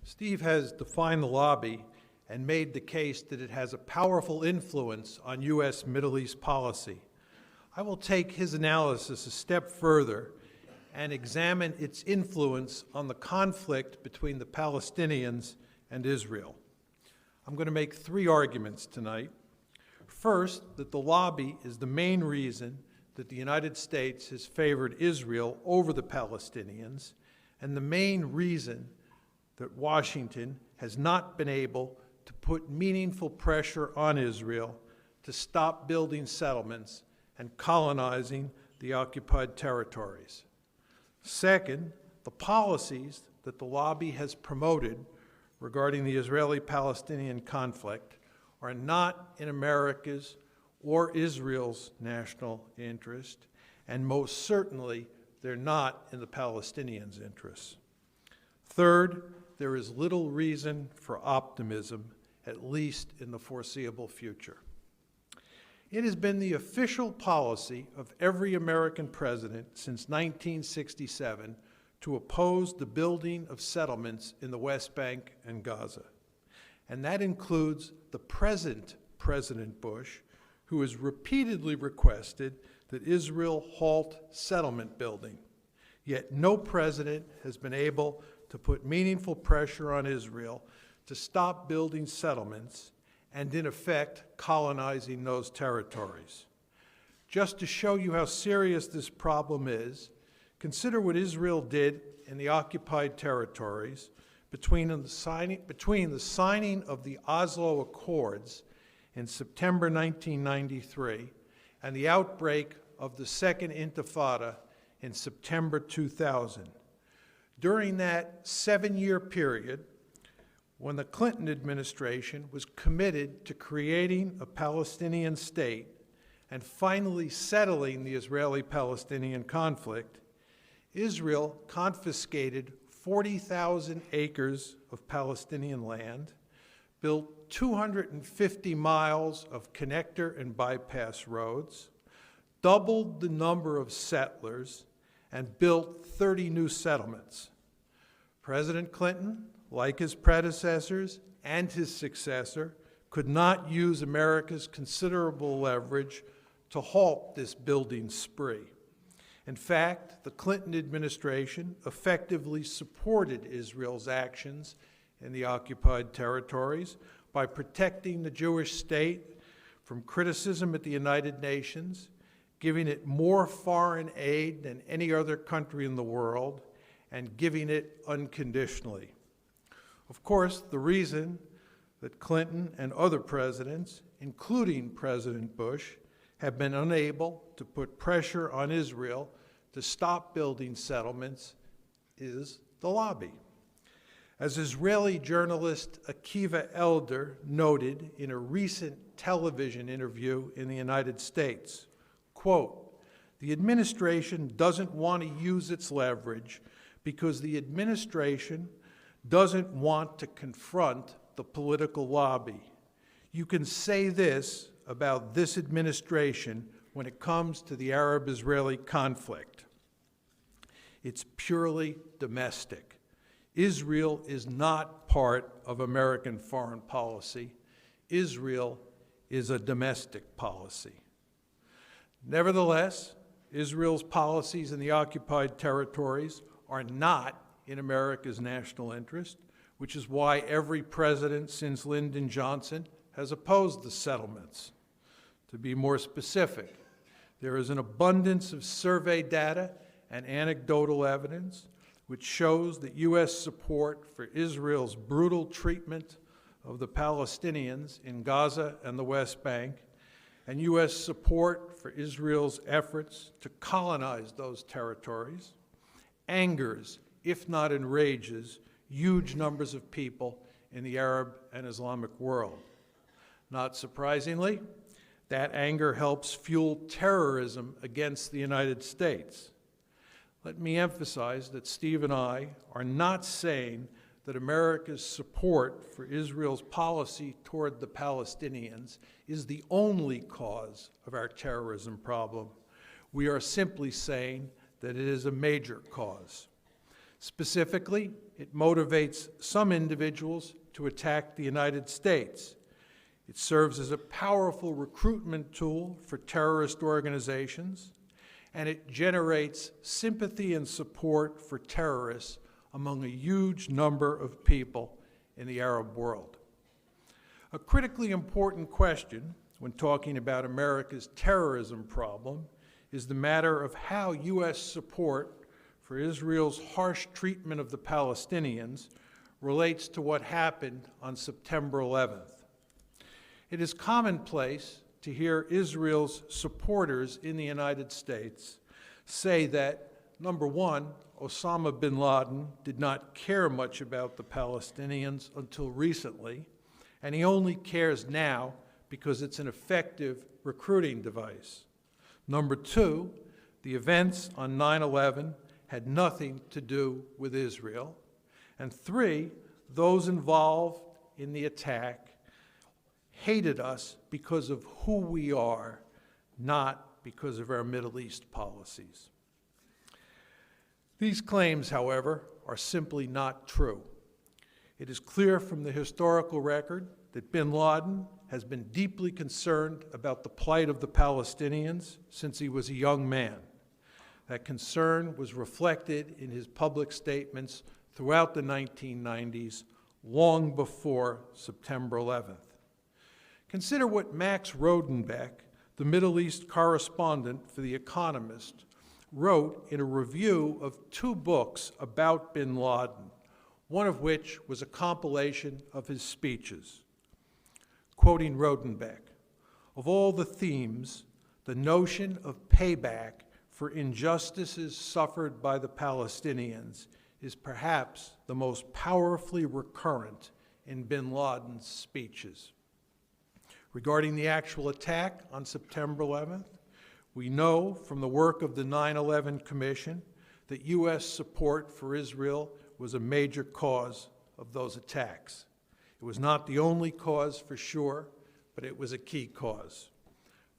Steve has defined the lobby and made the case that it has a powerful influence on U.S. Middle East policy. I will take his analysis a step further and examine its influence on the conflict between the Palestinians and Israel. I'm going to make three arguments tonight. First, that the lobby is the main reason that the United States has favored Israel over the Palestinians, and the main reason that Washington has not been able to put meaningful pressure on Israel to stop building settlements and colonizing the occupied territories. Second, the policies that the lobby has promoted regarding the Israeli-Palestinian conflict are not in America's or Israel's national interest, and most certainly they're not in the Palestinians' interests. Third, there is little reason for optimism, at least in the foreseeable future. It has been the official policy of every American president since 1967 to oppose the building of settlements in the West Bank and Gaza. And that includes the present President Bush, who has repeatedly requested that Israel halt settlement building. Yet no president has been able to put meaningful pressure on Israel to stop building settlements and, in effect, colonizing those territories. Just to show you how serious this problem is, consider what Israel did in the occupied territories between the signing of the Oslo Accords in September 1993 and the outbreak of the Second Intifada in September 2000. During that 7-year period, when the Clinton administration was committed to creating a Palestinian state and finally settling the Israeli-Palestinian conflict, Israel confiscated 40,000 acres of Palestinian land, built 250 miles of connector and bypass roads, doubled the number of settlers, and built 30 new settlements. President Clinton, like his predecessors and his successor, could not use America's considerable leverage to halt this building spree. In fact, the Clinton administration effectively supported Israel's actions in the occupied territories by protecting the Jewish state from criticism at the United Nations, giving it more foreign aid than any other country in the world, and giving it unconditionally. Of course, the reason that Clinton and other presidents, including President Bush, have been unable to put pressure on Israel to stop building settlements is the lobby. As Israeli journalist Akiva Elder noted in a recent television interview in the United States, quote, "The administration doesn't want to use its leverage because the administration doesn't want to confront the political lobby. You can say this about this administration when it comes to the Arab-Israeli conflict. It's purely domestic. Israel is not part of American foreign policy. Israel is a domestic policy." Nevertheless, Israel's policies in the occupied territories are not in America's national interest, which is why every president since Lyndon Johnson has opposed the settlements. To be more specific, there is an abundance of survey data and anecdotal evidence which shows that U.S. support for Israel's brutal treatment of the Palestinians in Gaza and the West Bank, and U.S. support for Israel's efforts to colonize those territories, angers, if not enrages, huge numbers of people in the Arab and Islamic world. Not surprisingly, that anger helps fuel terrorism against the United States. Let me emphasize that Steve and I are not saying that America's support for Israel's policy toward the Palestinians is the only cause of our terrorism problem. We are simply saying that it is a major cause. Specifically, It motivates some individuals to attack the United States. It serves as a powerful recruitment tool for terrorist organizations, and it generates sympathy and support for terrorists among a huge number of people in the Arab world. A critically important question when talking about America's terrorism problem is the matter of how U.S. support for Israel's harsh treatment of the Palestinians relates to what happened on September 11th. It is commonplace to hear Israel's supporters in the United States say that, number one, Osama bin Laden did not care much about the Palestinians until recently, and he only cares now because it's an effective recruiting device. Number two, the events on 9/11 had nothing to do with Israel. And three, those involved in the attack hated us because of who we are, not because of our Middle East policies. These claims, however, are simply not true. It is clear from the historical record that bin Laden has been deeply concerned about the plight of the Palestinians since he was a young man. That concern was reflected in his public statements throughout the 1990s, long before September 11th. Consider what Max Rodenbeck, the Middle East correspondent for The Economist, wrote in a review of two books about bin Laden, one of which was a compilation of his speeches. Quoting Rodenbeck, "Of all the themes, the notion of payback for injustices suffered by the Palestinians is perhaps the most powerfully recurrent in bin Laden's speeches." Regarding the actual attack on September 11th, we know from the work of the 9/11 Commission that U.S. support for Israel was a major cause of those attacks. It was not the only cause for sure, but it was a key cause.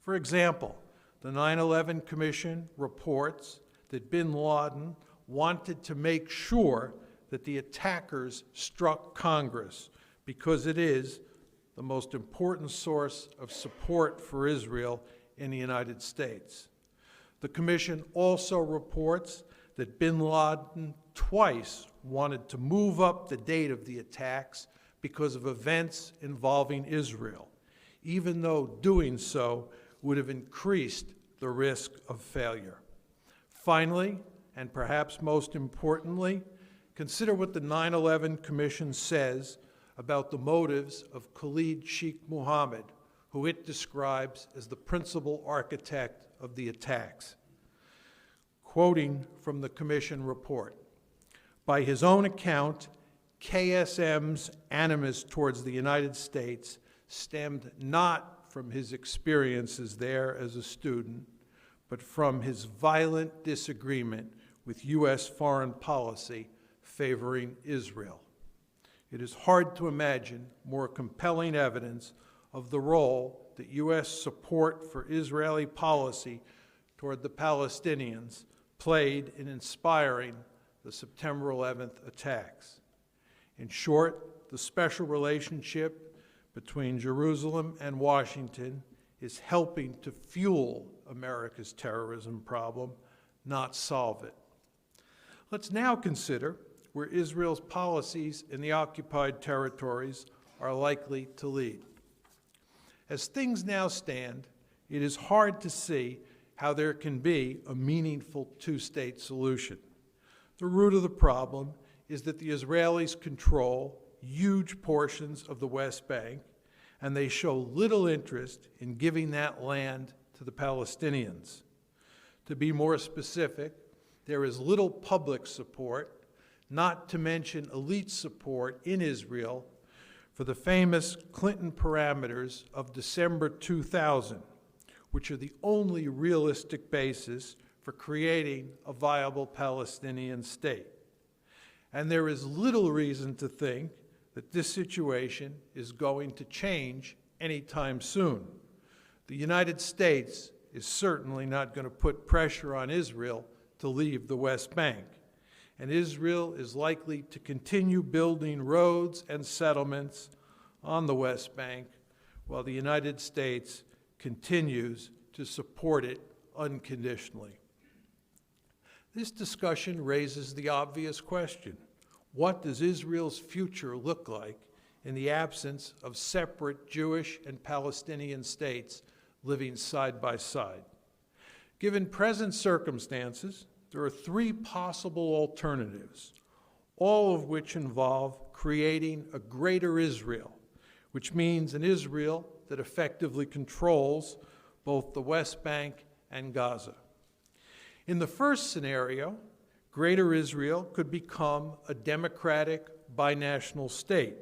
For example, the 9/11 Commission reports that bin Laden wanted to make sure that the attackers struck Congress because it is the most important source of support for Israel in the United States. The Commission also reports that bin Laden twice wanted to move up the date of the attacks because of events involving Israel, even though doing so would have increased the risk of failure. Finally, and perhaps most importantly, consider what the 9/11 Commission says about the motives of Khalid Sheikh Mohammed, who it describes as the principal architect of the attacks. Quoting from the Commission report, "By his own account, KSM's animus towards the United States stemmed not from his experiences there as a student, but from his violent disagreement with U.S. foreign policy favoring Israel." It is hard to imagine more compelling evidence of the role that U.S. support for Israeli policy toward the Palestinians played in inspiring the September 11th attacks. In short, the special relationship between Jerusalem and Washington is helping to fuel America's terrorism problem, not solve it. Let's now consider where Israel's policies in the occupied territories are likely to lead. As things now stand, it is hard to see how there can be a meaningful two-state solution. The root of the problem is that the Israelis control huge portions of the West Bank, and they show little interest in giving that land to the Palestinians. To be more specific, there is little public support, not to mention elite support in Israel, for the famous Clinton parameters of December 2000, which are the only realistic basis for creating a viable Palestinian state. And there is little reason to think that this situation is going to change anytime soon. The United States is certainly not going to put pressure on Israel to leave the West Bank. and Israel is likely to continue building roads and settlements on the West Bank while the United States continues to support it unconditionally. This discussion raises the obvious question: what does Israel's future look like in the absence of separate Jewish and Palestinian states living side by side? Given present circumstances, there are three possible alternatives, all of which involve creating a greater Israel, which means an Israel that effectively controls both the West Bank and Gaza. In the first scenario, Greater Israel could become a democratic binational state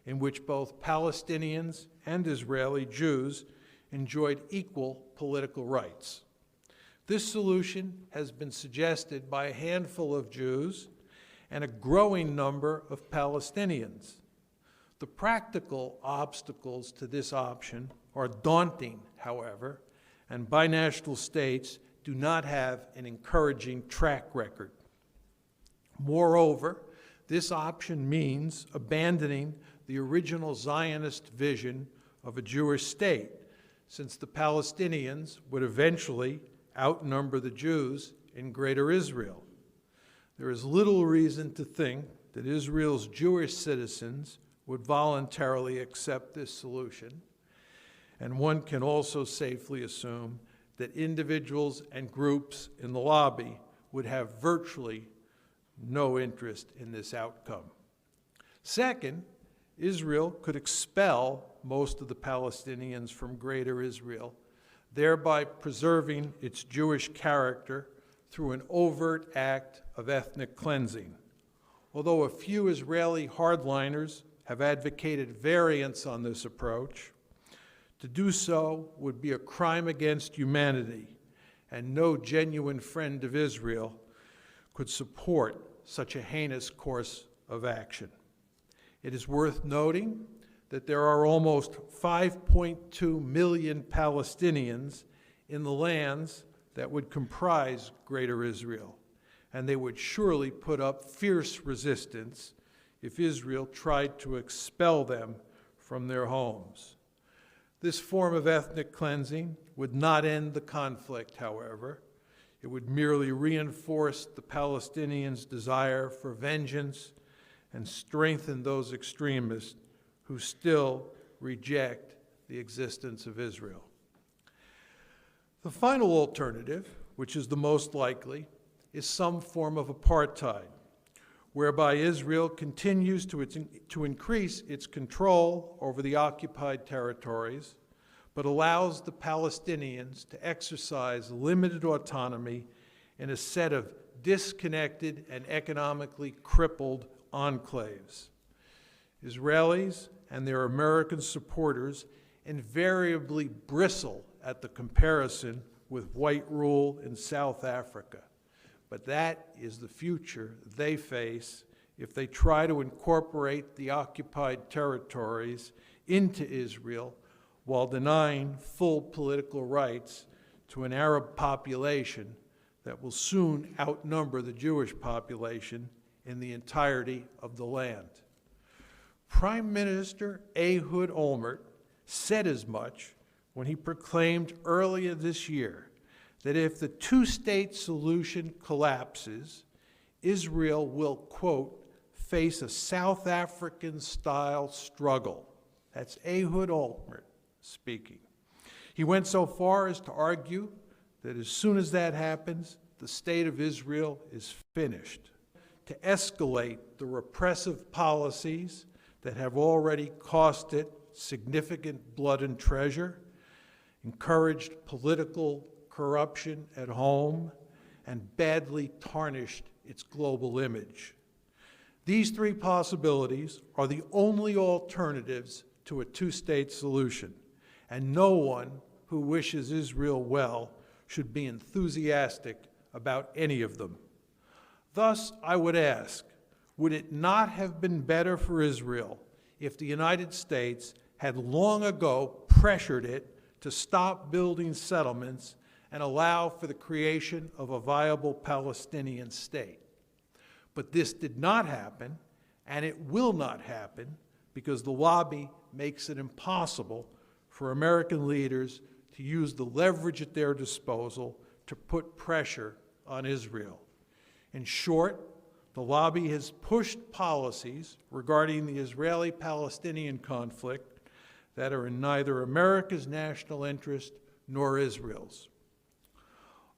in which both Palestinians and Israeli Jews enjoyed equal political rights. This solution has been suggested by a handful of Jews and a growing number of Palestinians. The practical obstacles to this option are daunting, however, and binational states do not have an encouraging track record. Moreover, this option means abandoning the original Zionist vision of a Jewish state, since the Palestinians would eventually outnumber the Jews in Greater Israel. There is little reason to think that Israel's Jewish citizens would voluntarily accept this solution, and one can also safely assume that individuals and groups in the lobby would have virtually no interest in this outcome. Second, Israel could expel most of the Palestinians from Greater Israel, thereby preserving its Jewish character through an overt act of ethnic cleansing. Although a few Israeli hardliners have advocated variants on this approach, to do so would be a crime against humanity, and no genuine friend of Israel could support such a heinous course of action. It is worth noting that there are almost 5.2 million Palestinians in the lands that would comprise Greater Israel, and they would surely put up fierce resistance if Israel tried to expel them from their homes. This form of ethnic cleansing would not end the conflict, however. It would merely reinforce the Palestinians' desire for vengeance and strengthen those extremists who still reject the existence of Israel. The final alternative, which is the most likely, is some form of apartheid, whereby Israel continues to increase its control over the occupied territories, but allows the Palestinians to exercise limited autonomy in a set of disconnected and economically crippled enclaves. Israelis and their American supporters invariably bristle at the comparison with white rule in South Africa. But that is the future they face if they try to incorporate the occupied territories into Israel while denying full political rights to an Arab population that will soon outnumber the Jewish population in the entirety of the land. Prime Minister Ehud Olmert said as much when he proclaimed earlier this year that if the two-state solution collapses, Israel will, quote, face a South African-style struggle. That's Ehud Olmert speaking. He went so far as to argue that as soon as that happens, the state of Israel is finished. To escalate the repressive policies that have already cost it significant blood and treasure, encouraged political corruption at home, and badly tarnished its global image. These three possibilities are the only alternatives to a two-state solution, and no one who wishes Israel well should be enthusiastic about any of them. Thus, I would ask, would it not have been better for Israel if the United States had long ago pressured it to stop building settlements and allow for the creation of a viable Palestinian state? But this did not happen, and it will not happen, because the lobby makes it impossible for American leaders to use the leverage at their disposal to put pressure on Israel. In short, the lobby has pushed policies regarding the Israeli-Palestinian conflict that are in neither America's national interest nor Israel's.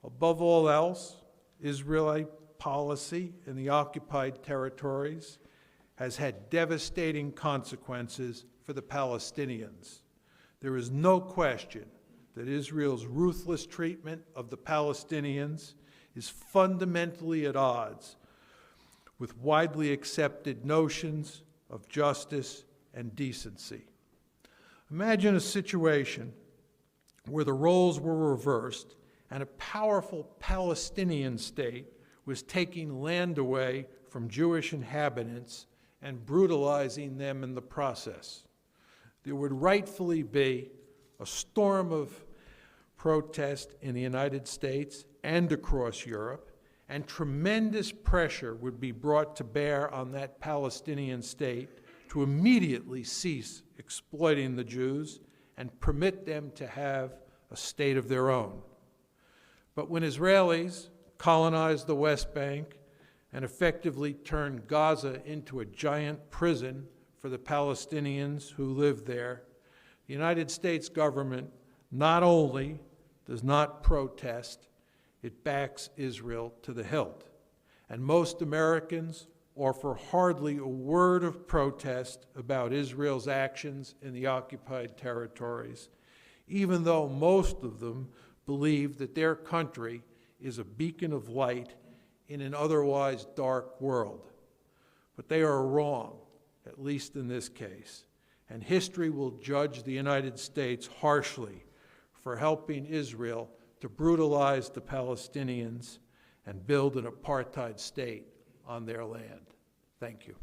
Above all else, Israeli policy in the occupied territories has had devastating consequences for the Palestinians. There is no question that Israel's ruthless treatment of the Palestinians is fundamentally at odds with widely accepted notions of justice and decency. Imagine a situation where the roles were reversed and a powerful Palestinian state was taking land away from Jewish inhabitants and brutalizing them in the process. There would rightfully be a storm of protest in the United States and across Europe, and tremendous pressure would be brought to bear on that Palestinian state to immediately cease exploiting the Jews and permit them to have a state of their own. But when Israelis colonized the West Bank and effectively turned Gaza into a giant prison for the Palestinians who lived there, the United States government not only does not protest, it backs Israel to the hilt. And most Americans offer hardly a word of protest about Israel's actions in the occupied territories, even though most of them believe that their country is a beacon of light in an otherwise dark world. But they are wrong, at least in this case, and history will judge the United States harshly for helping Israel to brutalize the Palestinians and build an apartheid state on their land. Thank you.